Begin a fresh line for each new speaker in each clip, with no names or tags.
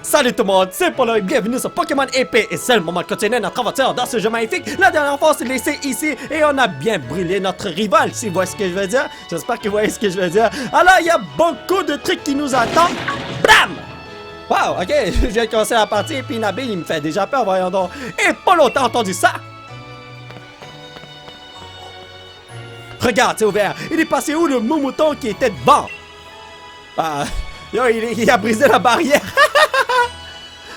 Salut tout le monde, c'est Polo et bienvenue sur Pokémon épée et c'est le moment de continuer notre aventure dans ce jeu magnifique. La dernière fois on s'est laissé ici et on a bien brûlé notre rival, si vous voyez ce que je veux dire. J'espère que vous voyez ce que je veux dire. Alors il y a beaucoup de trucs qui nous attendent. Blam! Wow, ok, je viens de commencer la partie et puis Nabil il me fait déjà peur, voyons donc. Et Polo, t'as entendu ça? Regarde, c'est ouvert. Il est passé où le mouton qui était devant? Yo, il a brisé la barrière.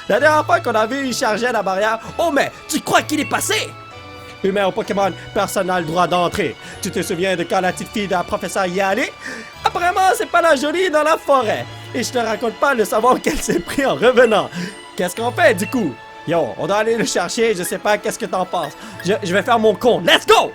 La dernière fois qu'on a vu, il chargeait la barrière. Oh, mais tu crois qu'il est passé? Humain au Pokémon, personne n'a le droit d'entrer. Tu te souviens de quand la petite fille d'un professeur y est allée? Apparemment, c'est pas la jolie dans la forêt. Et je te raconte pas le savoir qu'elle s'est pris en revenant. Qu'est-ce qu'on fait du coup? Yo, on doit aller le chercher, je sais pas, qu'est-ce que t'en penses? Je vais faire mon con. Let's go!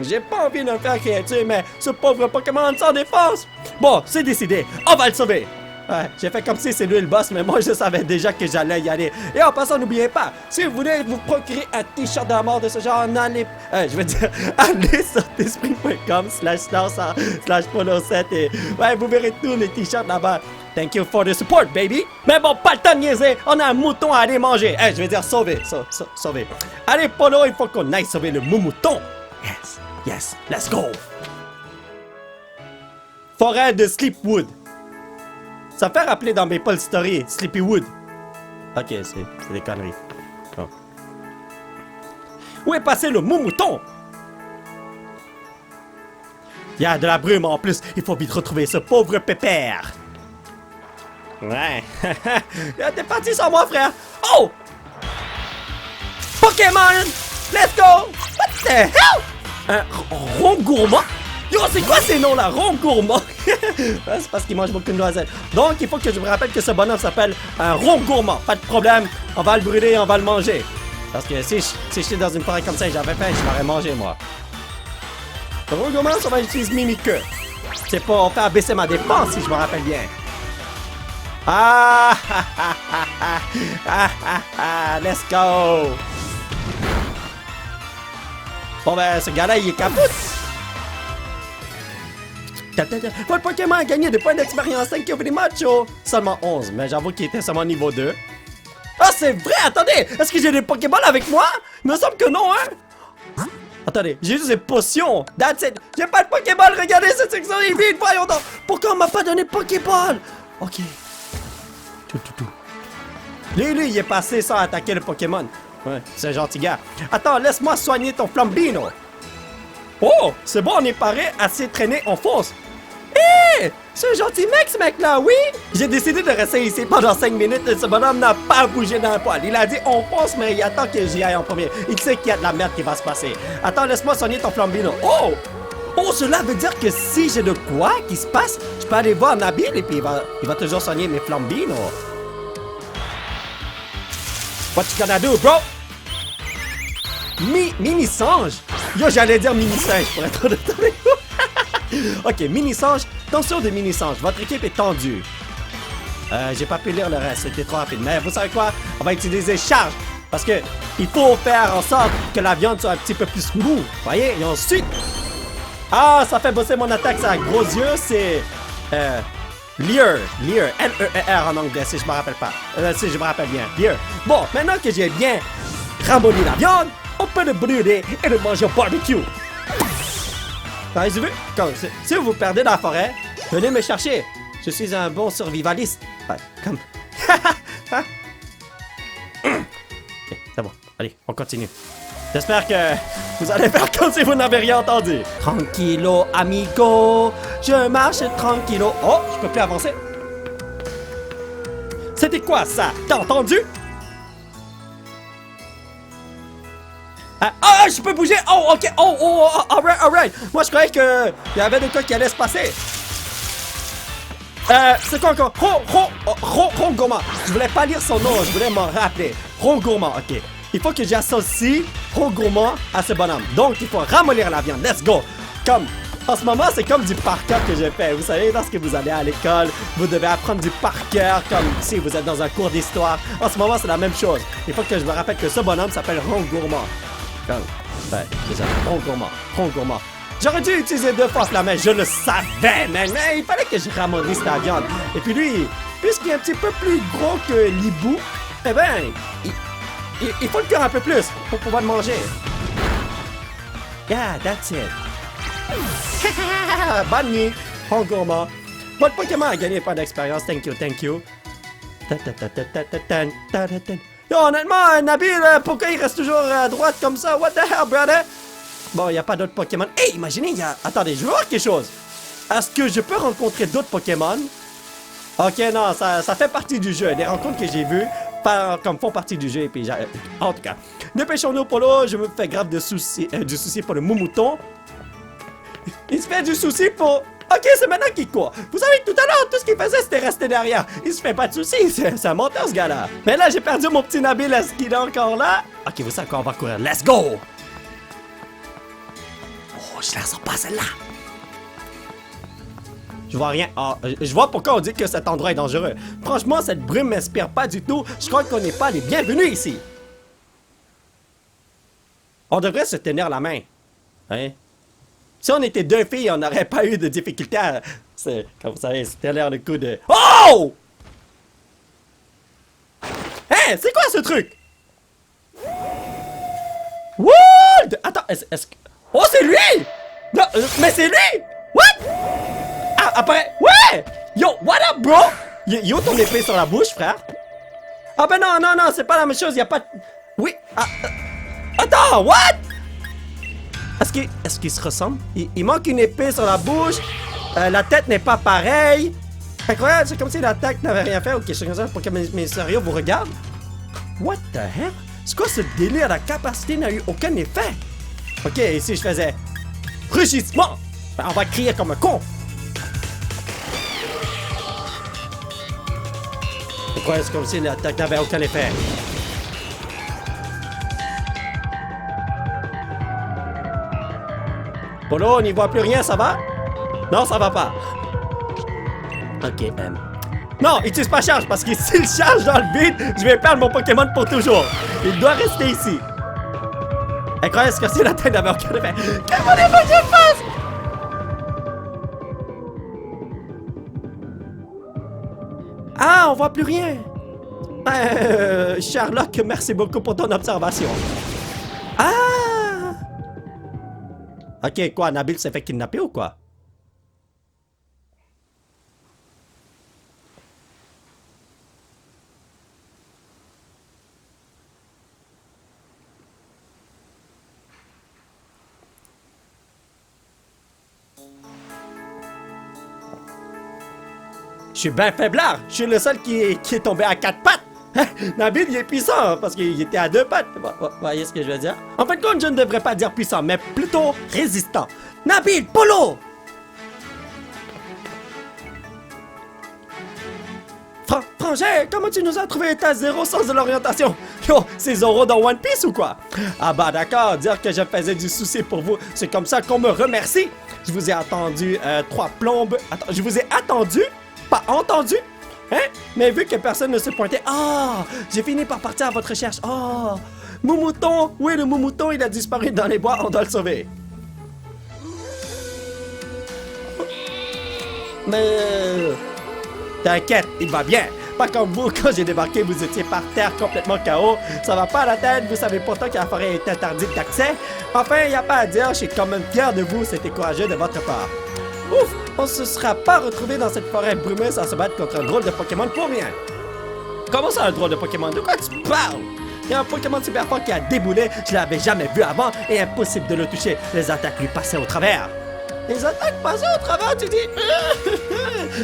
J'ai pas envie de me faire créature, mais ce pauvre Pokémon sans défense. Bon, c'est décidé, on va le sauver. Ouais, j'ai fait comme si c'est lui le boss, mais moi je savais déjà que j'allais y aller. Et en passant, n'oubliez pas, si vous voulez vous procurer un t-shirt de la mort de ce genre, allez sur teespring.com/polo7 et ouais, vous verrez tous les t-shirts là-bas. Thank you for the support, baby. Mais bon, pas le temps de niaiser, on a un mouton à aller manger. Sauver. Sauver. Allez, Polo, il faut qu'on aille sauver le mouton. Yes, let's go. Forêt de Sleepwood. Ça me fait rappeler dans Maple Story, Sleepywood. Ok, c'est des conneries. Oh. Où est passé le mouton? Il y a de la brume en plus, il faut vite retrouver ce pauvre pépère. Ouais. T'es parti sans moi, frère. Oh! Pokémon! Let's go! What the hell? Un Rongourmand? Yo, c'est quoi ces noms-là? Rongourmand? C'est parce qu'il mange beaucoup de noisettes. Donc, il faut que je me rappelle que ce bonhomme s'appelle un Rongourmand. Pas de problème, on va le brûler et on va le manger. Parce que si je suis dans une forêt comme ça et j'avais faim, je l'aurais mangé, moi. Le Rongourmand, ça va utiliser Mimiqueux. C'est pour faire baisser ma défense, si je me rappelle bien. Let's go! Bon ben, ce gars-là, il est capote! Votre Pokémon a gagné des points d'expérience, thank you very much, oh. Seulement 11, mais j'avoue qu'il était seulement niveau 2. Ah, c'est vrai, attendez! Est-ce que j'ai des Pokéballs avec moi? Il me semble que non, hein? Attendez, j'ai juste des potions. That's it. J'ai pas de Pokéball, regardez cette section est vide, voyons donc. Pourquoi on m'a pas donné de Pokéball? Ok. Lui, il est passé sans attaquer le Pokémon. Ouais, c'est un gentil gars. Attends, laisse-moi soigner ton Flambino. Oh, c'est bon, on est paré, assez traîné, on fonce. Hé! C'est un gentil mec, ce mec-là, oui? J'ai décidé de rester ici pendant 5 minutes et ce bonhomme n'a pas bougé d'un poil. Il a dit on fonce, mais il attend que j'y aille en premier. Il sait qu'il y a de la merde qui va se passer. Attends, laisse-moi soigner ton Flambino. Oh! Oh, cela veut dire que si j'ai de quoi qui se passe, je peux aller voir Nabil et puis il va toujours soigner mes Flambino. What you gonna do, bro? Mini-singe? Yo, j'allais dire mini-singe pour être honnête avec vous. Ok, mini-singe. Attention de mini-singe. Votre équipe est tendue. J'ai pas pu lire le reste, c'était trop rapide. Mais vous savez quoi? On va utiliser charge. Parce que il faut faire en sorte que la viande soit un petit peu plus smooth. Voyez? Et ensuite... Ah, ça fait bosser mon attaque, ça a gros yeux, c'est... Leer, L-E-E-R en anglais, si je me rappelle pas. Si je me rappelle bien, Leer. Bon, maintenant que j'ai bien ramolli la viande, on peut le brûler et le manger au barbecue. Avez-vous vu? Si vous vous perdez dans la forêt, venez me chercher. Je suis un bon survivaliste. Comme... Ok, c'est bon. Allez, on continue. J'espère que vous allez faire comme si vous n'avez rien entendu. Tranquillo, amigo. Je marche tranquillo. Oh, je peux plus avancer. C'était quoi ça? T'as entendu? Je peux bouger! Oh, ok! Oh, alright! Moi, je croyais qu'il y avait de quoi qui allait se passer. C'est quoi encore? Rongourmand. Je voulais pas lire son nom, je voulais m'en rappeler. Rongourmand, ok. Il faut que j'associe Rongourmand à ce bonhomme. Donc, il faut ramollir la viande. Let's go! En ce moment, c'est comme du par cœur que je fais. Vous savez, lorsque vous allez à l'école, vous devez apprendre du par cœur, comme si vous êtes dans un cours d'histoire. En ce moment, c'est la même chose. Il faut que je me rappelle que ce bonhomme s'appelle Rongourmand. Ouais, c'est ça. Rongourmand. J'aurais dû utiliser 2 fois la main, je le savais, mais il fallait que je ramollisse la viande. Et puis lui, puisqu'il est un petit peu plus gros que l'hibou, eh ben, il faut le cuire un peu plus pour pouvoir le manger. Yeah, that's it. Bonne nuit, bon gourmand. Votre Pokémon a gagné pas d'expérience, thank you, thank you. Yo, honnêtement, Nabil, pourquoi il reste toujours à droite comme ça? What the hell, brother? Bon, il n'y a pas d'autres Pokémon. Hey, imaginez, il y a... Attendez, je veux voir quelque chose. Est-ce que je peux rencontrer d'autres Pokémon? Ok, non, ça fait partie du jeu. Les rencontres que j'ai vues comme font partie du jeu. Et puis, en tout cas, dépêchons-nous, Polo. Je me fais grave du souci pour le Moumouton. Il se fait du souci pour... Ok, c'est maintenant qu'il court. Vous savez, tout à l'heure, tout ce qu'il faisait, c'était rester derrière. Il se fait pas de soucis. C'est un menteur, ce gars-là. Mais là, j'ai perdu mon petit Nabil. Est-ce qu'il est encore là? Ok, vous savez quoi, on va courir. Let's go! Oh, je la sens pas, celle-là. Je vois rien. Ah, je vois pourquoi on dit que cet endroit est dangereux. Franchement, cette brume m'inspire pas du tout. Je crois qu'on n'est pas les bienvenus ici. On devrait se tenir la main. Hein? Si on était deux filles, on n'aurait pas eu de difficulté à... Comme vous savez, c'était l'air le coup de... Oh! Hein? C'est quoi ce truc? What? Attends, est-ce que... Oh, c'est lui! Non, mais c'est lui! What? Ah, après... Ouais! Yo, what up, bro? Yo, ton épée sur la bouche, frère. Ah ben non, non, non, c'est pas la même chose, y a pas... Oui, attends, what? Est-ce qu'il se ressemble? Il manque une épée sur la bouche. La tête n'est pas pareille. Incroyable, c'est comme si l'attaque n'avait rien fait. Ok, je suis comme ça pour que mes sérieux vous regardent. What the hell? C'est quoi ce délire? La capacité n'a eu aucun effet. Ok, et si je faisais... Rugissement! Ben, on va crier comme un con. C'est comme si l'attaque n'avait aucun effet. Polo, on n'y voit plus rien, ça va? Non, ça va pas. Ok, non, il utilise pas charge, parce que s'il charge dans le vide, je vais perdre mon Pokémon pour toujours. Il doit rester ici. Incroyable, c'est comme si l'attaque n'avait aucun effet. Qu'est-ce qu'on est que je fasse? Ah, on voit plus rien. Sherlock, merci beaucoup pour ton observation. Ah! Ok, quoi, Nabil s'est fait kidnapper ou quoi? Je suis bien faiblard. Je suis le seul qui est tombé à 4 pattes. Nabil, il est puissant parce qu'il était à 2 pattes. Vous voyez ce que je veux dire? En fin de compte, je ne devrais pas dire puissant, mais plutôt résistant. Nabil, Polo! Frangin, comment tu nous as trouvé? T'as zéro sens de l'orientation. Yo, c'est Zoro dans One Piece ou quoi? Ah bah d'accord, dire que je faisais du souci pour vous, c'est comme ça qu'on me remercie. Je vous ai attendu 3 plombes. Attends, je vous ai attendu? Pas entendu? Hein? Mais vu que personne ne se pointait... Ah! J'ai fini par partir à votre recherche. Oh! Moumouton! Oui, le Moumouton, il a disparu dans les bois. On doit le sauver. Mais... T'inquiète, il va bien. Pas comme vous, quand j'ai débarqué, vous étiez par terre complètement KO. Ça va pas à la tête, vous savez pourtant que la forêt est interdite d'accès. Enfin, il n'y a pas à dire, je suis quand même fier de vous, c'était courageux de votre part. Ouf, on se sera pas retrouvé dans cette forêt brumée sans se battre contre un drôle de Pokémon pour rien. Comment ça, un drôle de Pokémon? De quoi tu parles? Il y a un Pokémon super fort qui a déboulé, je l'avais jamais vu avant et impossible de le toucher. Les attaques lui passaient au travers. Les attaques passaient au travers, tu dis?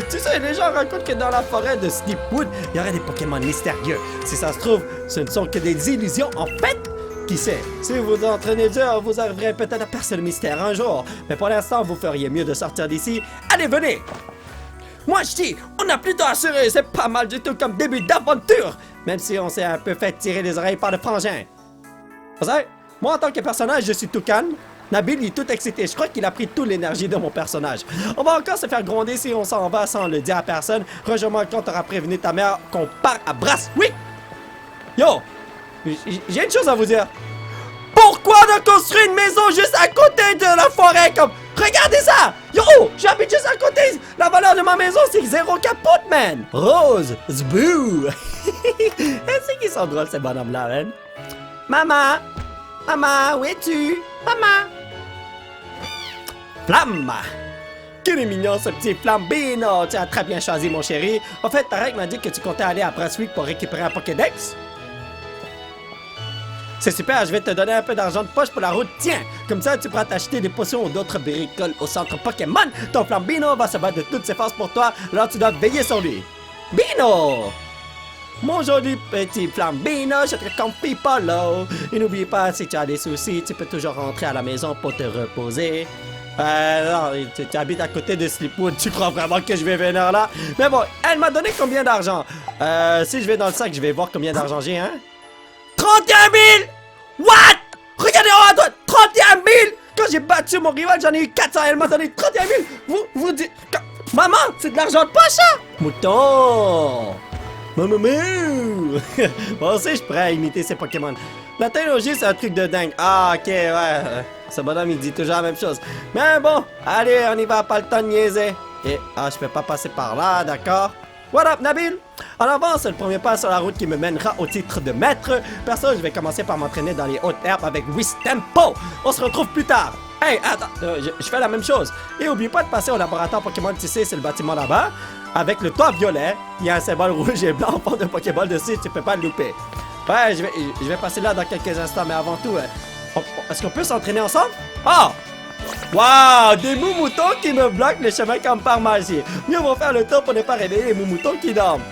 Tu sais, les gens racontent que dans la forêt de Sleepwood, il y aurait des Pokémon mystérieux. Si ça se trouve, ce ne sont que des illusions en fait. Qui sait? Si vous vous entraînez dur, vous arriverez peut-être à percer le mystère un jour. Mais pour l'instant, vous feriez mieux de sortir d'ici. Allez, venez! Moi, je dis, on a plutôt assuré. C'est pas mal du tout comme début d'aventure. Même si on s'est un peu fait tirer les oreilles par le frangin. Vous savez, moi, en tant que personnage, je suis tout calme. Nabil, il est tout excité. Je crois qu'il a pris toute l'énergie de mon personnage. On va encore se faire gronder si on s'en va sans le dire à personne. Rejoins-moi quand t'auras prévenu ta mère qu'on part à Brass. Oui! Yo! J'ai une chose à vous dire. Pourquoi on a construit une maison juste à côté de la forêt comme... Regardez ça! Yo! J'habite juste à côté! La valeur de ma maison, c'est 0 capote, man! Rose! Zboo! C'est qu'ils sont drôles, ces bonhommes-là, man. Maman! Maman, où es-tu? Maman! Flamme! Qu'il est mignon, ce petit Flambino! Tu as très bien choisi, mon chéri. En fait, Tarek m'a dit que tu comptais aller à Brunswick pour récupérer un Pokédex. C'est super, je vais te donner un peu d'argent de poche pour la route. Tiens, comme ça, tu pourras t'acheter des potions ou d'autres bricoles au centre Pokémon. Ton Flambino va se battre de toutes ses forces pour toi, alors tu dois veiller sur lui. Bino! Mon joli petit Flambino, je te confie pas l'eau. Et n'oublie pas, si tu as des soucis, tu peux toujours rentrer à la maison pour te reposer. Non, tu habites à côté de Slipwood, tu crois vraiment que je vais venir là? Mais bon, elle m'a donné combien d'argent? Si je vais dans le sac, je vais voir combien d'argent j'ai, hein? 31 000! What? Regardez en haut à droite! 31 000! Quand j'ai battu mon rival, j'en ai eu 400, elle m'a donné 31 000! Vous dites... Maman, c'est de l'argent de poche, ça! Mouton! Maman! Moi aussi, je pourrais imiter ces Pokémon. La technologie, c'est un truc de dingue. Ah, ok, ouais. Ce bonhomme, il dit toujours la même chose. Mais bon, allez, on y va, pas le temps de niaiser. Et, je peux pas passer par là, d'accord? What up, Nabil? En avant, c'est le premier pas sur la route qui me mènera au titre de maître. Perso, je vais commencer par m'entraîner dans les hautes herbes avec Wistempo. On se retrouve plus tard. Hey, attends, je fais la même chose. Et oublie pas de passer au laboratoire Pokémon, tu sais, c'est le bâtiment là-bas. Avec le toit violet, il y a un symbole rouge et blanc en forme de Pokéball dessus, tu peux pas le louper. Ouais, je vais passer là dans quelques instants, mais avant tout, est-ce qu'on peut s'entraîner ensemble? Oh! Waouh! Des moumoutons qui me bloquent le chemin comme par magie. Mieux vaut faire le tour pour ne pas réveiller les moumoutons qui dorment.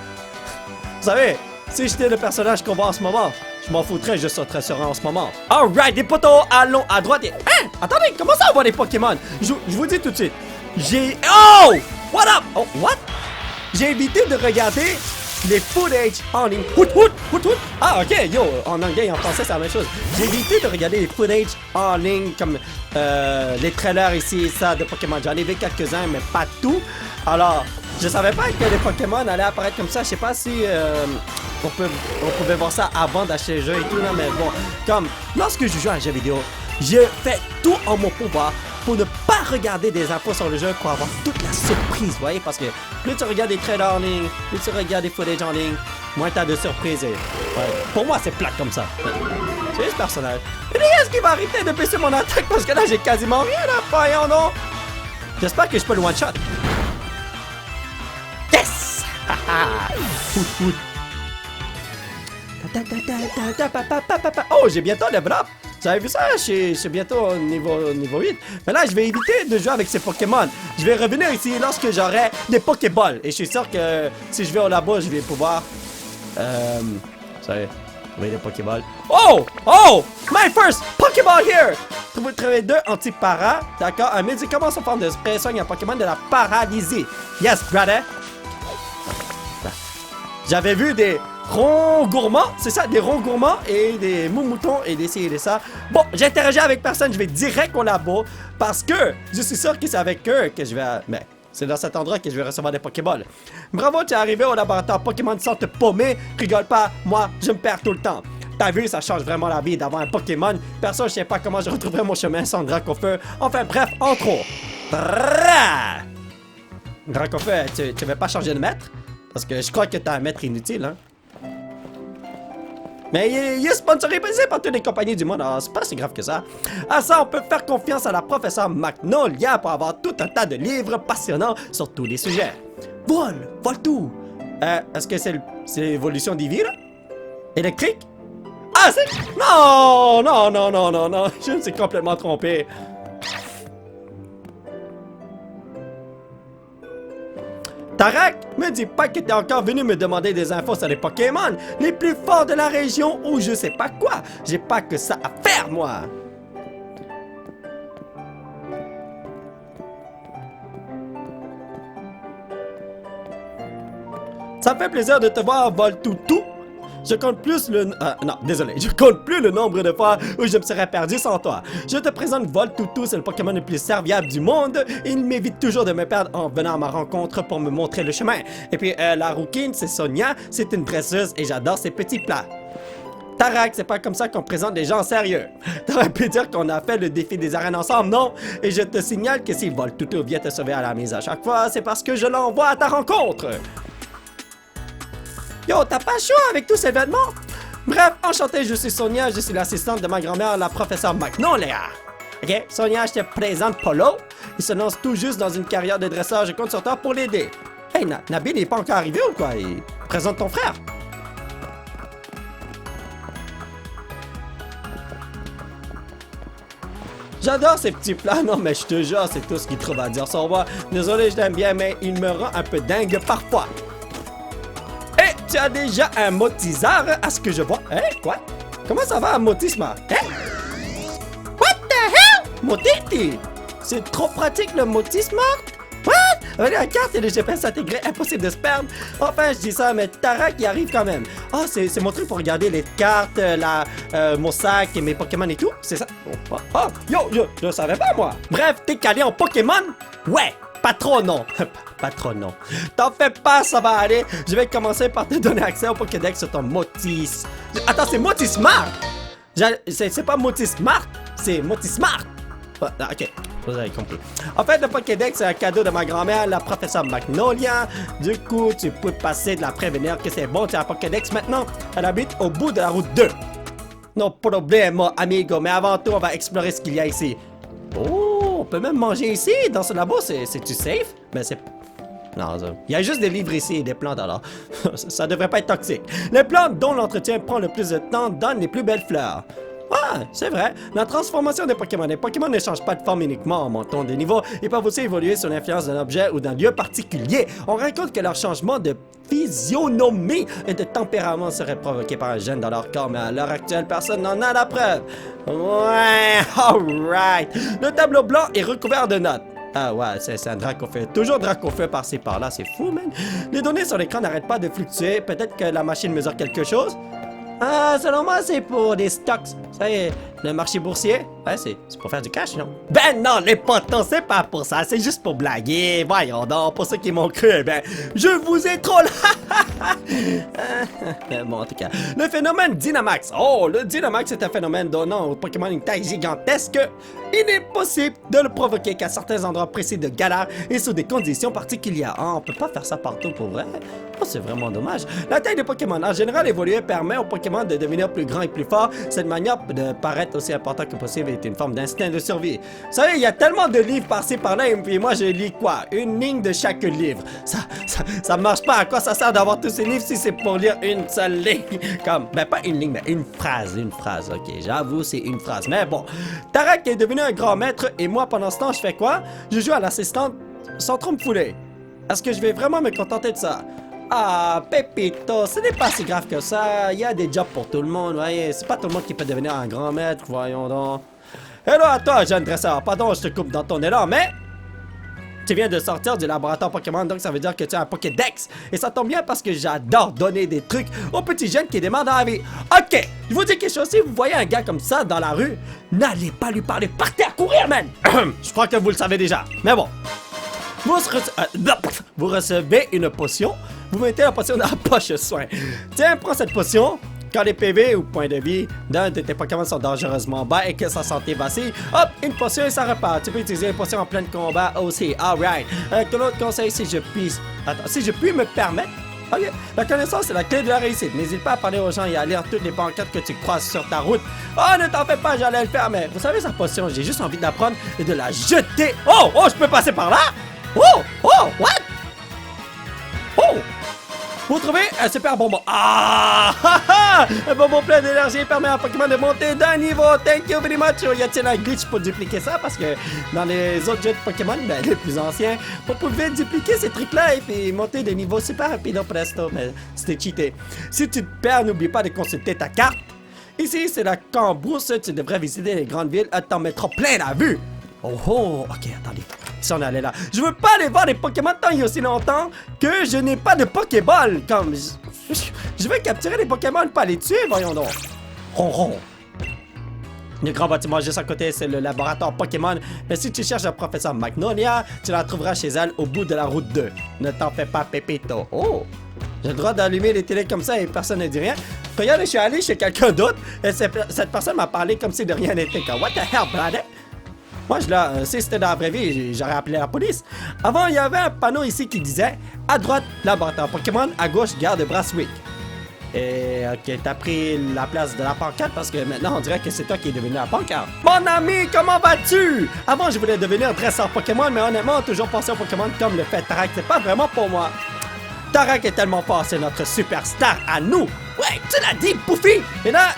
Vous savez, si j'étais le personnage qu'on voit en ce moment, je m'en foutrais, je sauterais sur un en ce moment. Alright, des poteaux, allons à droite et... Hein? Attendez, comment ça on voit des Pokémon? Je vous dis tout de suite. Oh! What up? Oh, what? J'ai évité de regarder les footage en ligne. Ah, ok, yo, en anglais et en français, c'est la même chose. J'ai évité de regarder les footage en ligne comme les trailers ici et ça de Pokémon. J'en ai vu quelques-uns, mais pas tout. Alors, je savais pas que les Pokémon allaient apparaître comme ça. Je sais pas si on pouvait voir ça avant d'acheter le jeu et tout, là, mais bon, comme lorsque je joue à un jeu vidéo, je fais tout en mon pouvoir pour ne pas regarder des infos sur le jeu pour avoir toute la surprise, vous voyez, parce que plus tu regardes des trailers en ligne, plus tu regardes des footage en ligne, moins t'as de surprises. Ouais. Pour moi, c'est plate comme ça. C'est juste personnel. Mais est-ce qu'il va arrêter de baisser mon attaque parce que là, j'ai quasiment rien à faire, non? J'espère que je peux le one-shot. Yes! Oh, j'ai bientôt level up. Vous avez vu ça? Je suis bientôt au niveau 8. Mais là, je vais éviter de jouer avec ces Pokémon. Je vais revenir ici lorsque j'aurai des Pokéballs. Et je suis sûr que si je vais au labo, je vais pouvoir... vous savez, trouver des Pokéballs. Oh! Oh! My first Pokéball here! Vous trouvez 2 anti-para. D'accord? Un médicament sous forme de spray soigne un Pokémon de la paralysie. Yes, brother! J'avais vu des ronds gourmands, c'est ça, des ronds gourmands et des moumoutons et des ci et des ça. Bon, j'ai interagi avec personne, je vais direct au labo parce que je suis sûr que c'est avec eux que je vais... Mais c'est dans cet endroit que je vais recevoir des Pokéballs. Bravo, tu es arrivé au laboratoire Pokémon sans te paumer. Rigole pas, moi, je me perds tout le temps. T'as vu, ça change vraiment la vie d'avoir un Pokémon. Perso, je sais pas comment je retrouverai mon chemin sans Dracofeu. Enfin bref, entrons. Dracofeu, tu veux pas changer de maître? Parce que je crois que t'as un maître inutile, hein. Mais il est sponsorisé par toutes les compagnies du monde, alors c'est pas si grave que ça. À ça, on peut faire confiance à la professeure Magnolia pour avoir tout un tas de livres passionnants sur tous les sujets. Vol tout. Est-ce que c'est l'évolution d'Eevee, là? Électrique? Ah, c'est... Non, je me suis complètement trompé. Tarak, me dis pas que t'es encore venu me demander des infos sur les Pokémon les plus forts de la région ou je sais pas quoi. J'ai pas que ça à faire, moi. Ça me fait plaisir de te voir, Voltoutou. Je compte plus le... non, désolé. Je compte plus le nombre de fois où je me serais perdu sans toi. Je te présente Voltoutou, c'est le Pokémon le plus serviable du monde. Il m'évite toujours de me perdre en venant à ma rencontre pour me montrer le chemin. Et puis, la rouquine, c'est Sonia. C'est une dresseuse et j'adore ses petits plats. Tarak, c'est pas comme ça qu'on présente des gens sérieux. T'aurais pu dire qu'on a fait le défi des arènes ensemble, non? Et je te signale que si Voltuto vient te sauver à la mise à chaque fois, c'est parce que je l'envoie à ta rencontre. Yo, t'as pas chaud avec tous ces vêtements? Bref, enchanté, je suis Sonia, je suis l'assistante de ma grand-mère, la professeure Magnolia. Ok, Sonia, je te présente Polo. Il se lance tout juste dans une carrière de dresseur, je compte sur toi pour l'aider. Hey, Nabil n'est pas encore arrivé ou quoi? Présente ton frère. J'adore ces petits plats, non mais je te jure, c'est tout ce qu'il trouve à dire sur moi. Désolé, je t'aime bien, mais il me rend un peu dingue parfois. Et tu as déjà un motisard à ce que je vois. Hein? Quoi? Comment ça va, un motisme? Hein? What the hell? Motiti? C'est trop pratique le motisme? What? Avec la carte et le GPS intégré, impossible de se perdre. Enfin, je dis ça, mais Tarak y arrive quand même. Ah, c'est mon truc pour regarder les cartes, mon sac et mes Pokémon et tout. C'est ça. Oh, yo, je savais pas moi. Bref, t'es calé en Pokémon? Ouais, pas trop non. Pas trop non. T'en fais pas, ça va aller. Je vais commencer par te donner accès au Pokédex sur ton Motis. Attends, c'est Motismart. C'est pas Motismart, c'est Motismart. Ok, vous avez compris. En fait, le Pokédex, c'est un cadeau de ma grand-mère, la professeure Magnolia. Du coup, tu peux passer de la prévenir que c'est bon, tu as un Pokédex maintenant. Elle habite au bout de la route 2. No problemo, amigo, mais avant tout, on va explorer ce qu'il y a ici. Oh, on peut même manger ici, dans ce labo, c'est-tu safe? Mais c'est... Non, il y a juste des livres ici et des plantes alors. Ça devrait pas être toxique. Les plantes dont l'entretien prend le plus de temps donnent les plus belles fleurs. Ah, c'est vrai. La transformation des Pokémon. Les Pokémon ne changent pas de forme uniquement en montant de niveau. Ils peuvent aussi évoluer sous l'influence d'un objet ou d'un lieu particulier. On raconte que leur changement de physionomie et de tempérament serait provoqué par un gène dans leur corps, mais à l'heure actuelle, personne n'en a la preuve. Ouais, alright. Le tableau blanc est recouvert de notes. Ah ouais, c'est un Dracofeu. Toujours Dracofeu par-ci par-là, c'est fou, man. Les données sur l'écran n'arrêtent pas de fluctuer. Peut-être que la machine mesure quelque chose. Ah, selon moi, c'est pour des stocks. Ça y est, le marché boursier. Ouais, c'est pour faire du cash, non? Ben non, les potons, c'est pas pour ça. C'est juste pour blaguer. Voyons donc, pour ceux qui m'ont cru, ben, je vous ai trollé. Bon, en tout cas, le phénomène Dynamax. Oh, le Dynamax est un phénomène donnant aux Pokémon une taille gigantesque. Il est possible de le provoquer qu'à certains endroits précis de galère et sous des conditions particulières. Oh, on peut pas faire ça partout pour vrai. Oh, c'est vraiment dommage. La taille des Pokémon en général évoluée permet aux Pokémon de devenir plus grands et plus forts. Cette manière de paraître aussi important que possible est une forme d'instinct de survie. Vous savez, il y a tellement de livres par-ci par-là et puis moi je lis quoi? Une ligne de chaque livre. Ça marche pas. À quoi ça sert d'avoir tous ces livres si c'est pour lire une seule ligne? Comme, ben pas une ligne, mais une phrase. Une phrase, ok. J'avoue, c'est une phrase. Mais bon, Tarak est devenu un grand maître et moi pendant ce temps, je fais quoi? Je joue à l'assistante sans trop me fouler. Est-ce que je vais vraiment me contenter de ça? Ah, Pépito, ce n'est pas si grave que ça. Il y a des jobs pour tout le monde, voyez. C'est pas tout le monde qui peut devenir un grand maître, voyons donc. Hello à toi, jeune dresseur. Pardon, je te coupe dans ton élan, mais... Tu viens de sortir du laboratoire Pokémon, donc ça veut dire que tu as un Pokédex. Et ça tombe bien parce que j'adore donner des trucs aux petits jeunes qui démarrent dans la vie. Ok, je vous dis quelque chose, si vous voyez un gars comme ça dans la rue, n'allez pas lui parler, partez à courir, man. Je crois que vous le savez déjà, mais bon. Vous recevez une potion, vous mettez la potion dans la poche soin. Tiens, prends cette potion. Quand les PV ou points de vie d'un de tes Pokémon sont dangereusement bas et que sa santé vacille, hop, une potion et ça repart. Tu peux utiliser une potion en plein combat aussi. Alright. Quel autre conseil si je puis... Attends, si je puis me permettre... Ok, la connaissance c'est la clé de la réussite. N'hésite pas à parler aux gens et à lire toutes les pancartes que tu croises sur ta route. Oh, ne t'en fais pas, j'allais le faire, mais vous savez sa potion, j'ai juste envie de la prendre et de la jeter. Oh, je peux passer par là? Oh, what? Oh! Vous trouvez un super bonbon. Ah! Un bonbon plein d'énergie permet à un Pokémon de monter d'un niveau. Thank you very much. Y a-t-il un glitch pour dupliquer ça? Parce que dans les autres jeux de Pokémon, ben, les plus anciens, vous pouvez dupliquer ces trucs-là et puis monter des niveaux super rapido presto. Mais c'était cheaté. Si tu te perds, n'oublie pas de consulter ta carte. Ici, c'est la Cambrousse. Tu devrais visiter les grandes villes. T'en mettra plein la vue. Oh, ok, attendez. Si on allait là. Je veux pas aller voir les Pokémon tant il y a aussi longtemps que je n'ai pas de Pokéball. Comme. Je veux capturer les Pokémon, pas les tuer, voyons donc. Ronron. Le grand bâtiment juste à côté, c'est le laboratoire Pokémon. Mais si tu cherches la professeure Magnolia, tu la trouveras chez elle au bout de la route 2. Ne t'en fais pas, Pépito. Oh. J'ai le droit d'allumer les télés comme ça et personne ne dit rien. Regarde, je suis allé chez quelqu'un d'autre et cette personne m'a parlé comme si de rien n'était. What the hell, brother? Moi, si c'était dans la vraie vie, j'aurais appelé la police. Avant, il y avait un panneau ici qui disait à droite, laboratoire Pokémon, à gauche, gare de Brunswick. Et ok, t'as pris la place de la pancarte parce que maintenant on dirait que c'est toi qui es devenu la pancarte. Mon ami, comment vas-tu? Avant, je voulais devenir dresseur Pokémon, mais honnêtement, toujours pensé au Pokémon comme le fait Tarak, c'est pas vraiment pour moi. Tarak est tellement fort, c'est notre superstar à nous. Ouais, tu l'as dit, Buffy! Et là,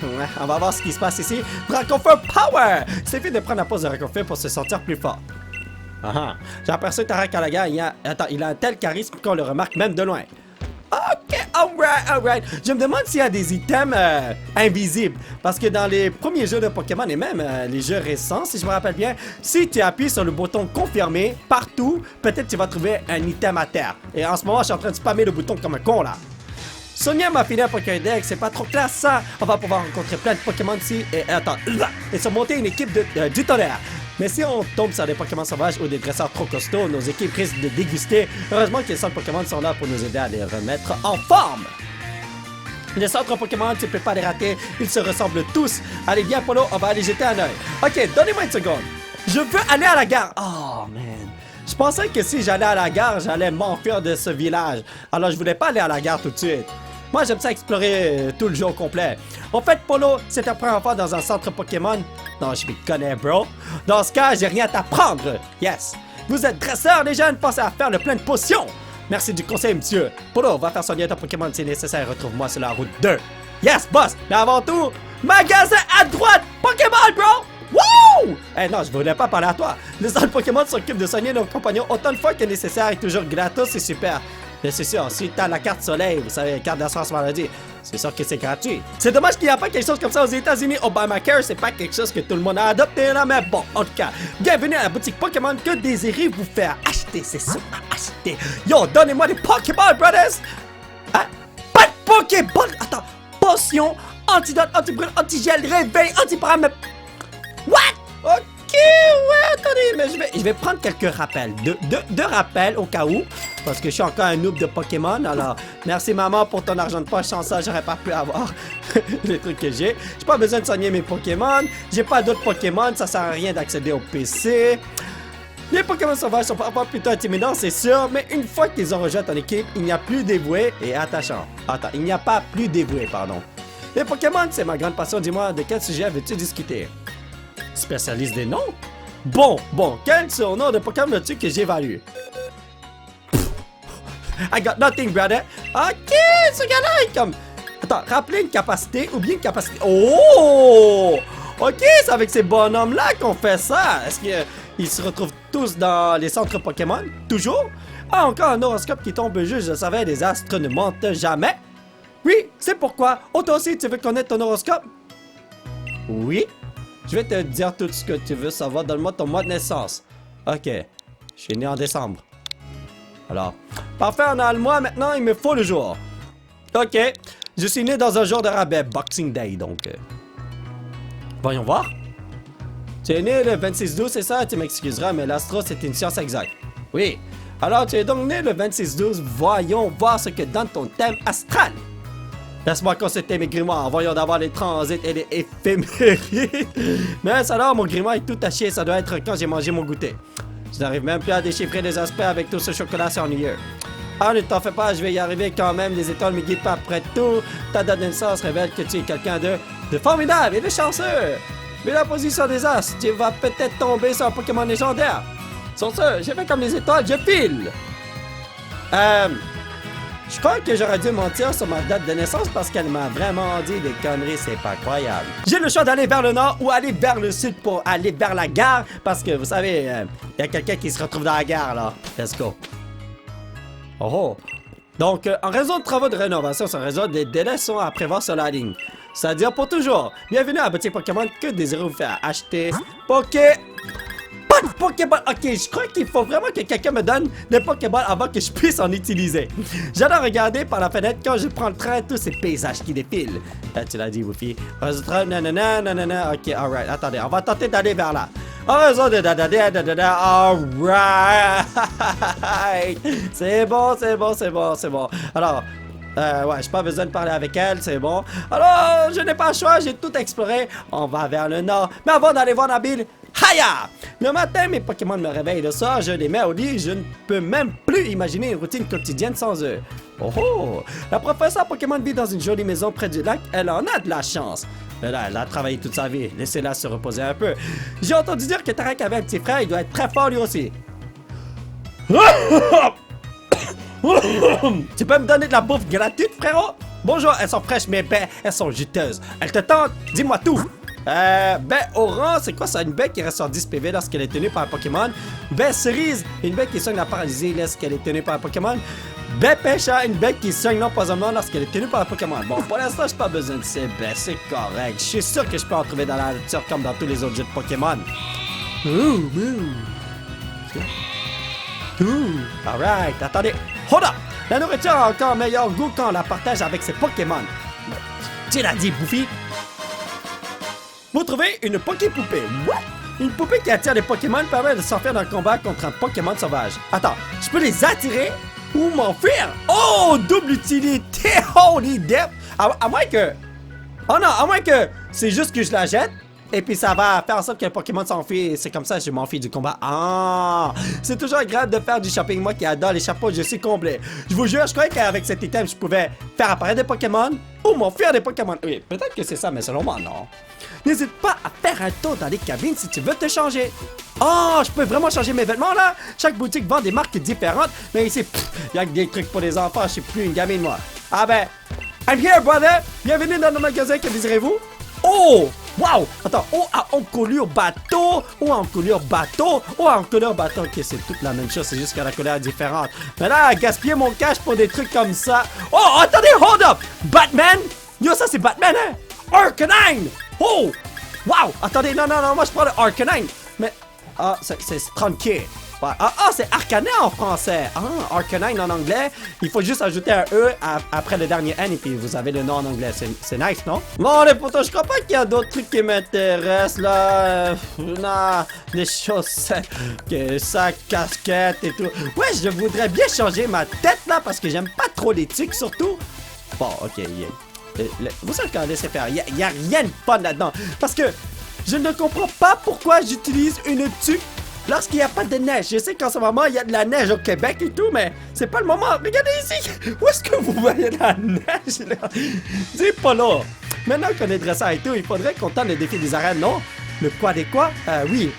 ouais, on va voir ce qui se passe ici. Dracofeu Power! C'est fait de prendre la pause de Dracofeu pour se sentir plus fort. J'ai aperçu Tarak à la gare. Il a un tel charisme qu'on le remarque même de loin. Ok, alright. Je me demande s'il y a des items invisibles. Parce que dans les premiers jeux de Pokémon et même les jeux récents, si je me rappelle bien, si tu appuies sur le bouton confirmer partout, peut-être tu vas trouver un item à terre. Et en ce moment, je suis en train de spammer le bouton comme un con là. Sonia m'a filé un Pokédex, c'est pas trop classe ça. On va pouvoir rencontrer plein de Pokémon ici et surmonter une équipe du tonnerre. Mais si on tombe sur des Pokémon sauvages ou des dresseurs trop costauds, nos équipes risquent de déguster. Heureusement que les centres Pokémon sont là pour nous aider à les remettre en forme. Les centres Pokémon, tu peux pas les rater, ils se ressemblent tous. Allez, viens Polo, on va aller jeter un œil. Ok, donnez-moi une seconde. Je veux aller à la gare. Oh man. Je pensais que si j'allais à la gare, j'allais m'enfuir de ce village. Alors je voulais pas aller à la gare tout de suite. Moi, j'aime ça explorer tout le jeu au complet. En fait, Polo, c'est ta première fois dans un centre Pokémon. Non, je me connais, bro. Dans ce cas, j'ai rien à t'apprendre. Yes. Vous êtes dresseur, les jeunes, pensez à faire le plein de potions. Merci du conseil, monsieur. Polo, va faire soigner ton Pokémon si nécessaire. Retrouve-moi sur la route 2. Yes, boss. Mais avant tout, magasin à droite, Pokémon, bro. Wouh! Eh non, je voulais pas parler à toi. Les autres Pokémon s'occupent de soigner nos compagnons autant de fois que nécessaire et toujours gratos, c'est super. Mais c'est sûr, si t'as la carte soleil, vous savez, carte d'assurance maladie, c'est sûr que c'est gratuit. C'est dommage qu'il n'y a pas quelque chose comme ça aux États-Unis. Obamacare, c'est pas quelque chose que tout le monde a adopté là, mais bon, en tout cas, bienvenue à la boutique Pokémon. Que désirez-vous faire acheter? C'est ça, acheter. Yo, donnez-moi des Pokéballs, brothers! Hein? Pas de Pokéball! Attends, potion, antidote, antibrûle, antigel, réveil, antiparamètre. What? Ok, ouais, attendez, mais je vais prendre quelques rappels. Deux rappels au cas où, parce que je suis encore un noob de Pokémon. Alors, merci maman pour ton argent de poche. Sans ça, j'aurais pas pu avoir les trucs que j'ai. J'ai pas besoin de soigner mes Pokémon. J'ai pas d'autres Pokémon, ça sert à rien d'accéder au PC. Les Pokémon sauvages sont parfois plutôt intimidants, c'est sûr, mais une fois qu'ils ont rejoint ton équipe, il n'y a plus dévoué et attachant. Attends, il n'y a pas plus dévoué, pardon. Les Pokémon, c'est ma grande passion. Dis-moi, de quel sujet veux-tu discuter? Spécialiste des noms? Bon, quel surnom de Pokémon as-tu que j'évalue? I got nothing, brother. Ok, ce gars-là est comme... Attends, rappeler une capacité ou bien une capacité... Oh! Ok, c'est avec ces bonhommes-là qu'on fait ça. Est-ce qu'ils se retrouvent tous dans les centres Pokémon? Toujours? Ah, encore un horoscope qui tombe juste, je savais, les astres ne mentent jamais. Oui, c'est pourquoi. Oh, toi aussi, tu veux connaître ton horoscope? Oui. Je vais te dire tout ce que tu veux savoir. Donne-moi ton mois de naissance. Ok. Je suis né en décembre. Alors, parfait, on a le mois. Maintenant, il me faut le jour. Ok. Je suis né dans un jour de rabais. Boxing Day, donc. Voyons voir. Tu es né le 26-12, c'est ça? Tu m'excuseras, mais l'astro, c'est une science exacte. Oui. Alors, tu es donc né le 26-12. Voyons voir ce que donne ton thème astral. Laisse-moi consulter mes grimoires. Voyons d'avoir les transits et les éphémérides. Mais ça alors, mon grimoire est tout taché. Ça doit être quand j'ai mangé mon goûter. Je n'arrive même plus à déchiffrer les aspects avec tout ce chocolat, c'est ennuyeux. Ah, ne t'en fais pas, je vais y arriver quand même. Les étoiles me guident pas après tout. Ta date de naissance révèle que tu es quelqu'un de formidable et de chanceux. Mais la position des as, tu vas peut-être tomber sur un Pokémon légendaire. Sur ce, j'ai fait comme les étoiles, je file. Je crois que j'aurais dû mentir sur ma date de naissance parce qu'elle m'a vraiment dit des conneries, c'est pas croyable. J'ai le choix d'aller vers le nord ou aller vers le sud pour aller vers la gare parce que, vous savez, y a quelqu'un qui se retrouve dans la gare, là. Let's go. Oh. Donc, en raison de travaux de rénovation sur le réseau, des délais sont à prévoir sur la ligne. C'est-à-dire pour toujours. Bienvenue à la boutique Pokémon. Que désirez-vous faire? Acheter Pas de Pokéball! Ok, je crois qu'il faut vraiment que quelqu'un me donne des Pokéballs avant que je puisse en utiliser. J'adore regarder par la fenêtre quand je prends le train tous ces paysages qui défilent. Tu l'as dit, Woofy. Nanana. Ok, alright. Attendez, on va tenter d'aller vers là. En raison de alright. C'est bon, c'est bon, c'est bon, c'est bon. Alors, ouais, j'ai pas besoin de parler avec elle, c'est bon. Alors, je n'ai pas le choix, j'ai tout exploré. On va vers le nord. Mais avant d'aller voir Nabil, Haya! Le matin, mes Pokémon me réveillent. Le soir, je les mets au lit. Je ne peux même plus imaginer une routine quotidienne sans eux. Oh oh! La professeure Pokémon vit dans une jolie maison près du lac. Elle en a de la chance. Mais là, elle a travaillé toute sa vie. Laissez-la se reposer un peu. J'ai entendu dire que Tarak avait un petit frère. Il doit être très fort lui aussi. Tu peux me donner de la bouffe gratuite, frérot? Bonjour, elles sont fraîches, mais elles sont juteuses. Elles te tentent? Dis-moi tout. Baie orange, c'est quoi ça? Une baie qui reste sur 10 PV lorsqu'elle est tenue par un Pokémon. Baie cerise, une baie qui soigne la paralysie lorsqu'elle est tenue par un Pokémon. Baie pêche, une baie qui soigne l'empoisonnement lorsqu'elle est tenue par un Pokémon. Bon, pour l'instant, j'ai pas besoin de ces baies, c'est correct. Je suis sûr que je peux en trouver dans la nature comme dans tous les autres jeux de Pokémon. Alright, attendez. Hold up! La nourriture a encore meilleur goût quand on la partage avec ses Pokémon. Tu l'as dit, Bouffi? Vous trouvez une Poké-poupée. What? Une poupée qui attire les Pokémon permet de s'enfuir dans le combat contre un Pokémon sauvage. Attends, je peux les attirer ou m'enfuir? Oh, double utilité! Holy depth! À moins que... Oh non, à moins que c'est juste que je la jette. Et puis ça va faire en sorte que le Pokémon s'enfuit. C'est comme ça que je m'enfuis du combat. Ah! C'est toujours agréable de faire du shopping. Moi qui adore les chapeaux, je suis comblé. Je vous jure, je croyais qu'avec cet item, je pouvais faire apparaître des Pokémon ou m'enfuir des Pokémon. Oui, peut-être que c'est ça, mais selon moi, non. N'hésite pas à faire un tour dans les cabines si tu veux te changer. Oh, je peux vraiment changer mes vêtements là? Chaque boutique vend des marques différentes. Mais ici, il y a que des trucs pour les enfants. Je suis plus une gamine, moi. Ah ben, I'm here, brother. Bienvenue dans nos magasins. Que désirez-vous? Oh! Wow! Attends, oh à encolure bateau, oh à encolure bateau, oh à encolure bateau. Ok, c'est toute la même chose, c'est juste que la couleur est différente. Mais là, gaspiller mon cash pour des trucs comme ça. Oh, attendez, hold up! Batman? Yo, ça c'est Batman, hein? Arcanine! Oh! Wow! Attendez, non, moi je prends le Arcanine. Mais, ah, c'est tranquille. Ouais. Ah, c'est Arcanet en français. Ah, Arcanine en anglais. Il faut juste ajouter un E après le dernier N et puis vous avez le nom en anglais. C'est nice, non? Bon, les potos, je crois pas qu'il y a d'autres trucs qui m'intéressent, là. Non, des chaussettes, sac, casquette et tout. Ouais, je voudrais bien changer ma tête, là, parce que j'aime pas trop les trucs, surtout. Bon, ok, vous savez quand laissez faire. Il y a rien de fun là-dedans. Parce que je ne comprends pas pourquoi j'utilise une tuque lorsqu'il n'y a pas de neige. Je sais qu'en ce moment, il y a de la neige au Québec et tout, mais c'est pas le moment. Regardez ici. Où est-ce que vous voyez la neige, là? C'est pas là. Maintenant qu'on est dresseur et tout, il faudrait qu'on tente le défi des arènes, non? Le quoi des quoi? Oui.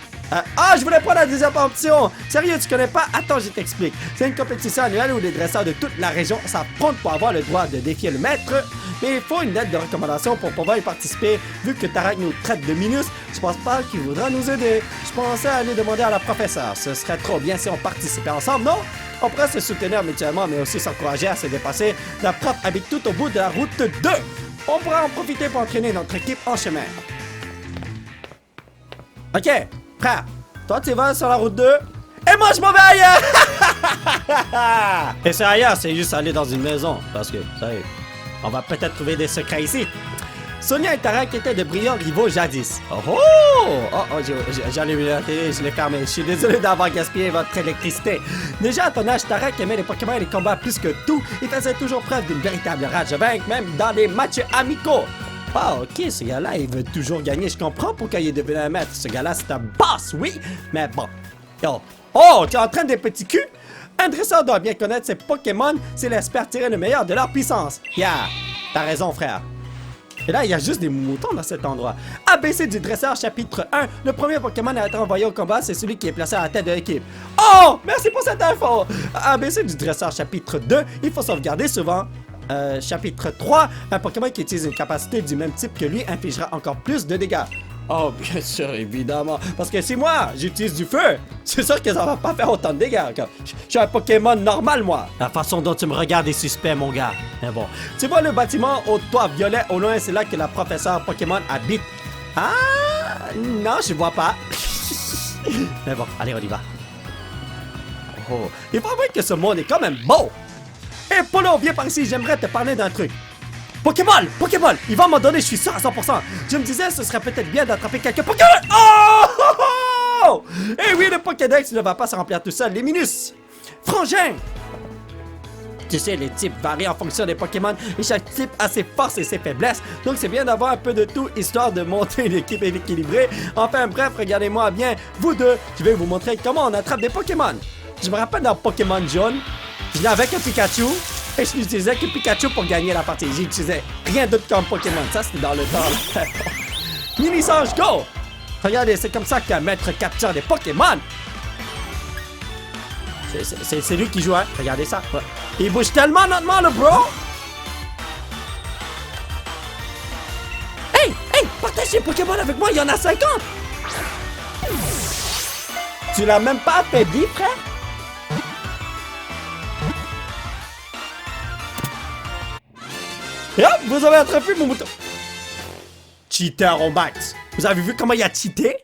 Je voulais pas la deuxième option. Sérieux, tu connais pas? Attends, je t'explique. C'est une compétition annuelle où les dresseurs de toute la région s'affrontent pour avoir le droit de défier le maître. Mais il faut une lettre de recommandation pour pouvoir y participer. Vu que Tarak nous traite de minus, je pense pas qu'il voudra nous aider. Je pensais aller demander à la professeure. Ce serait trop bien si on participait ensemble, non? On pourrait se soutenir mutuellement, mais aussi s'encourager à se dépasser. La prof habite tout au bout de la route 2. On pourra en profiter pour entraîner notre équipe en chemin. Ok, frère, toi tu vas sur la route 2 et moi je m'en vais ailleurs. Et c'est ailleurs, c'est juste aller dans une maison. Parce que, ça y est, on va peut-être trouver des secrets ici. Sonia et Tarak étaient de brillants rivaux jadis. J'allume la télé, je l'ai fermé. Je suis désolé d'avoir gaspillé votre électricité. Déjà à ton âge, Tarak aimait les Pokémon et les combats plus que tout. Il faisait toujours preuve d'une véritable rage à vaincre, même dans les matchs amicaux. Ah, ok, ce gars-là, il veut toujours gagner. Je comprends pourquoi il est devenu un maître. Ce gars-là, c'est un boss, oui. Mais bon. Oh, tu es en train des petits culs? Un dresseur doit bien connaître ses Pokémon s'il espère tirer le meilleur de leur puissance. Yeah, t'as raison, frère. Et là, il y a juste des moutons dans cet endroit. ABC du dresseur, chapitre 1. Le premier Pokémon à être envoyé au combat, c'est celui qui est placé à la tête de l'équipe. Oh, merci pour cette info. ABC du dresseur, chapitre 2. Il faut sauvegarder souvent. Chapitre 3. Un Pokémon qui utilise une capacité du même type que lui infligera encore plus de dégâts. Oh, bien sûr, évidemment. Parce que si moi, j'utilise du feu, c'est sûr que ça va pas faire autant de dégâts. Je suis un Pokémon normal, moi. La façon dont tu me regardes est suspect, mon gars. Mais bon. Tu vois le bâtiment au toit violet au loin, c'est là que la professeure Pokémon habite. Ah, non, je vois pas. Mais bon, allez, on y va. Oh, il faut avouer que ce monde est quand même beau. Hé, Polo, viens par ici, j'aimerais te parler d'un truc. Pokéball! Pokéball! Il va m'en donner, je suis sûr à 100%. Je me disais, ce serait peut-être bien d'attraper quelques Pokémon. Oh! go! Et oui, le Pokédex ne va pas se remplir tout seul. Les minus! Frangin! Tu sais, les types varient en fonction des Pokémon et chaque type a ses forces et ses faiblesses. Donc c'est bien d'avoir un peu de tout histoire de monter une équipe équilibrée. Enfin bref, regardez-moi bien, vous deux, je vais vous montrer comment on attrape des Pokémon. Je me rappelle dans Pokémon jaune, je l'avais avec un Pikachu et je n'utilisais que Pikachu pour gagner la partie. J'utilisais rien d'autre comme Pokémon. Ça, c'était dans le temps. Mini-Sange, go! Regardez, c'est comme ça qu'un maître capture des Pokémon. C'est lui qui joue, hein? Regardez ça. Ouais. Il bouge tellement lentement, le bro! Hey! Hey! Partage tes Pokémon avec moi, il y en a 50! Tu l'as même pas affaibli, frère? Et hop! Vous avez attrapé mon mouton! Cheater au max! Vous avez vu comment il a cheaté?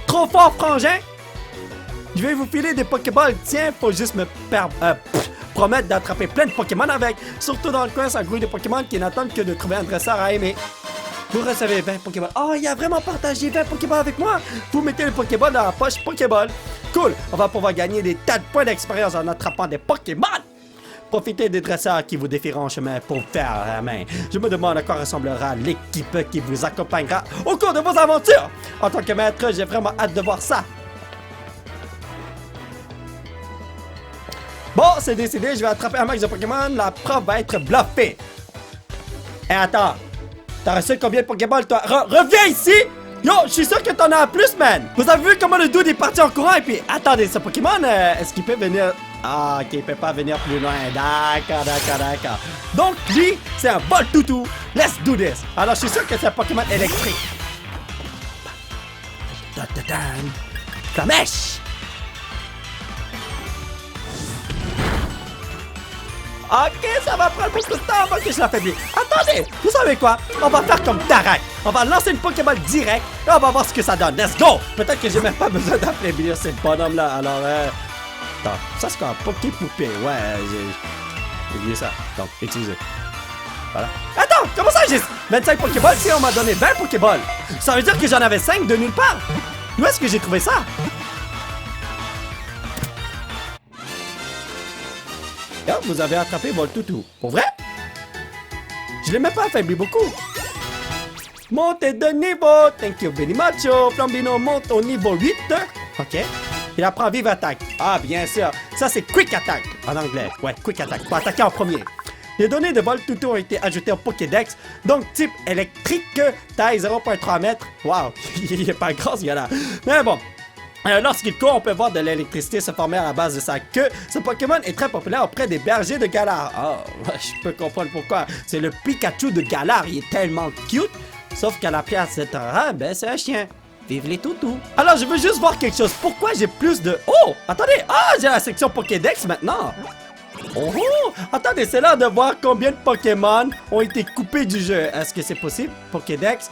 Trop fort, frangin! Je vais vous filer des Pokéballs. Tiens, faut juste me promettre d'attraper plein de Pokémon avec. Surtout dans le coin, ça grouille de Pokémon qui n'attendent que de trouver un dresseur à aimer. Vous recevez 20 Pokéballs. Oh, il a vraiment partagé 20 Pokéballs avec moi. Vous mettez le Pokéball dans la poche Pokéball. Cool, on va pouvoir gagner des tas de points d'expérience en attrapant des Pokémon. Profitez des dresseurs qui vous défieront en chemin pour faire la main. Je me demande à quoi ressemblera l'équipe qui vous accompagnera au cours de vos aventures. En tant que maître, j'ai vraiment hâte de voir ça. Bon, c'est décidé, je vais attraper un max de Pokémon, la prof va être bluffée. Et attends, t'as reçu combien de Pokéballs, toi? Reviens ici! Yo, je suis sûr que t'en as plus, man! Vous avez vu comment le dude est parti en courant et puis... Attendez, ce Pokémon, est-ce qu'il peut venir... Ah, ok, il peut pas venir plus loin. D'accord. Donc, lui, c'est un Voltoutou. Let's do this! Alors, je suis sûr que c'est un Pokémon électrique. Flamèche! Ok, ça va prendre beaucoup de temps avant que je l'affaiblis. Attendez, vous savez quoi? On va faire comme Tarak. On va lancer une Pokéball direct et on va voir ce que ça donne. Let's go! Peut-être que j'ai même pas besoin d'affaiblir ce bonhomme-là. Alors, attends, ça c'est un Poké-poupée. Ouais, j'ai oublié ça. Donc, utilisez. Voilà. Attends, comment ça j'ai 25 Pokéballs si on m'a donné 20 Pokéballs? Ça veut dire que j'en avais 5 de nulle part. Où est-ce que j'ai trouvé ça? Oh, vous avez attrapé Voltoutou. Pour vrai? Je l'ai même pas affaibli beaucoup. Montez de niveau. Thank you very much. Flambino monte au niveau 8. Ok. Il apprend vive attaque. Ah, bien sûr. Ça, c'est quick attack en anglais. Ouais, quick attack. Pour attaquer en premier. Les données de Voltoutou ont été ajoutées au Pokédex. Donc, type électrique, taille 0.3 mètres. Wow. Il est pas grand, ce gars-là. Mais bon. Lorsqu'il court, on peut voir de l'électricité se former à la base de sa queue. Ce Pokémon est très populaire auprès des bergers de Galar. Oh, je peux comprendre pourquoi. C'est le Pikachu de Galar. Il est tellement cute. Sauf qu'à la place d'être un rat, ben c'est un chien. Vive les toutous. Alors, je veux juste voir quelque chose. Pourquoi j'ai plus de... Oh, attendez. Ah, j'ai la section Pokédex maintenant. Oh, attendez, c'est l'heure de voir combien de Pokémon ont été coupés du jeu. Est-ce que c'est possible? Pokédex.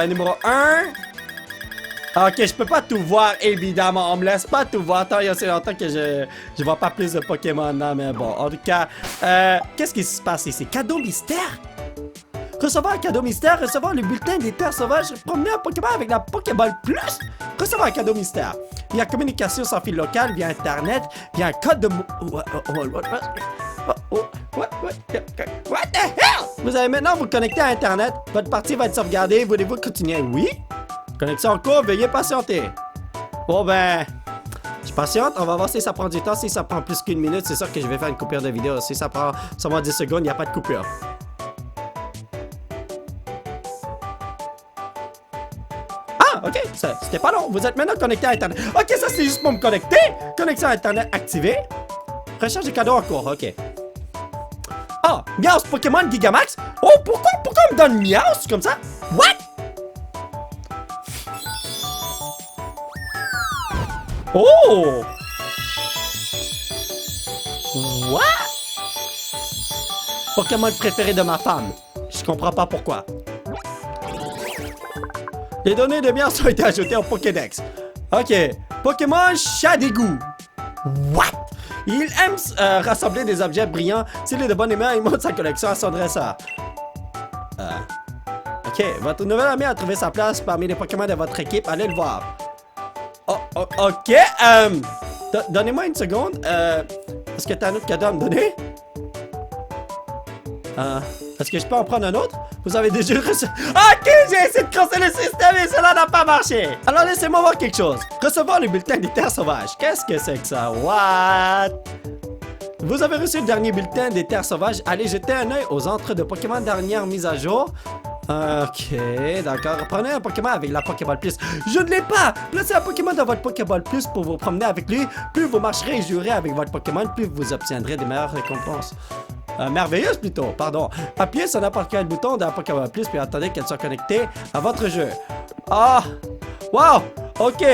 Numéro 1... Ok, je peux pas tout voir, évidemment. On me laisse pas tout voir. Attends, il y a assez longtemps que je vois pas plus de Pokémon. Non, mais bon, en tout cas, qu'est-ce qui se passe ici? Cadeau mystère? Recevoir un cadeau mystère, recevoir le bulletin des terres sauvages, promener un Pokémon avec la Pokéball Plus, recevoir un cadeau mystère. Il y a communication sans fil local via Internet, via un code de... What the hell? Vous allez maintenant vous connecter à Internet. Votre partie va être sauvegardée. Voulez-vous continuer? Oui? Connexion en cours, veuillez patienter. Bon ben, je patiente, on va voir si ça prend du temps. Si ça prend plus qu'une minute, c'est sûr que je vais faire une coupure de vidéo. Si ça prend seulement 10 secondes, il n'y a pas de coupure. Ah, ok, c'était pas long. Vous êtes maintenant connecté à Internet. Ok, ça c'est juste pour me connecter. Connexion à Internet activée. Recherche de cadeaux en cours, ok. Ah, Meowth Pokémon Gigamax. Oh, pourquoi on me donne Meowth comme ça? What? Oh! What? Pokémon préféré de ma femme. Je comprends pas pourquoi. Les données de Meowth ont été ajoutées au Pokédex. Ok. Pokémon Chat d'égout. What? Il aime rassembler des objets brillants. S'il est de bonne humeur, il montre sa collection à son dresseur. Ok. Votre nouvel ami a trouvé sa place parmi les Pokémon de votre équipe. Allez le voir. Ok, donnez-moi une seconde. Est-ce que t'as un autre cadeau à me donner? Est-ce que je peux en prendre un autre? Vous avez déjà reçu... Ok, j'ai essayé de crosser le système et cela n'a pas marché. Alors laissez-moi voir quelque chose. Recevoir le bulletin des terres sauvages. Qu'est-ce que c'est que ça? What? Vous avez reçu le dernier bulletin des terres sauvages. Allez jeter un œil aux entrées de Pokémon dernière mise à jour. Ok, d'accord. Prenez un Pokémon avec la Pokéball Plus. Je ne l'ai pas! Placez un Pokémon dans votre Pokéball Plus pour vous promener avec lui. Plus vous marcherez et jouerez avec votre Pokémon, plus vous obtiendrez des meilleures récompenses. Merveilleuse plutôt, pardon. Appuyez sur n'importe quel bouton de la Pokéball Plus puis attendez qu'elle soit connectée à votre jeu. Ah! Wow! Ok!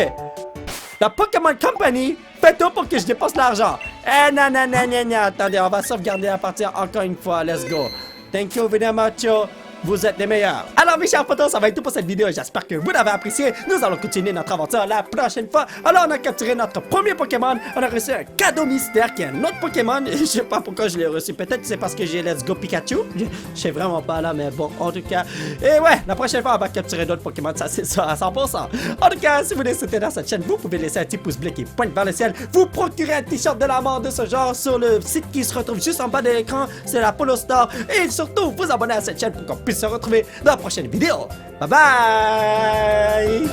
La Pokémon Company fait tout pour que je dépense l'argent. Eh, non, non, non, non, non. Attendez, on va sauvegarder la partie encore une fois. Let's go. Thank you very much. Vous êtes les meilleurs. Alors mes chers potos, ça va être tout pour cette vidéo. J'espère que vous l'avez apprécié. Nous allons continuer notre aventure la prochaine fois. Alors on a capturé notre premier Pokémon. On a reçu un cadeau mystère qui est un autre Pokémon. Je sais pas pourquoi je l'ai reçu. Peut-être c'est parce que j'ai Let's Go Pikachu. Je sais vraiment pas là, mais bon, en tout cas. Et ouais, la prochaine fois on va capturer d'autres Pokémon. Ça c'est ça à 100%. En tout cas, si vous voulez soutenir dans cette chaîne, vous pouvez laisser un petit pouce bleu qui pointe vers le ciel. Vous procurez un t-shirt de la mort de ce genre sur le site qui se retrouve juste en bas de l'écran. C'est la Polo Store. Et surtout, vous abonnez à cette chaîne pour qu'on puisse se retrouver dans la prochaine vidéo. Bye bye!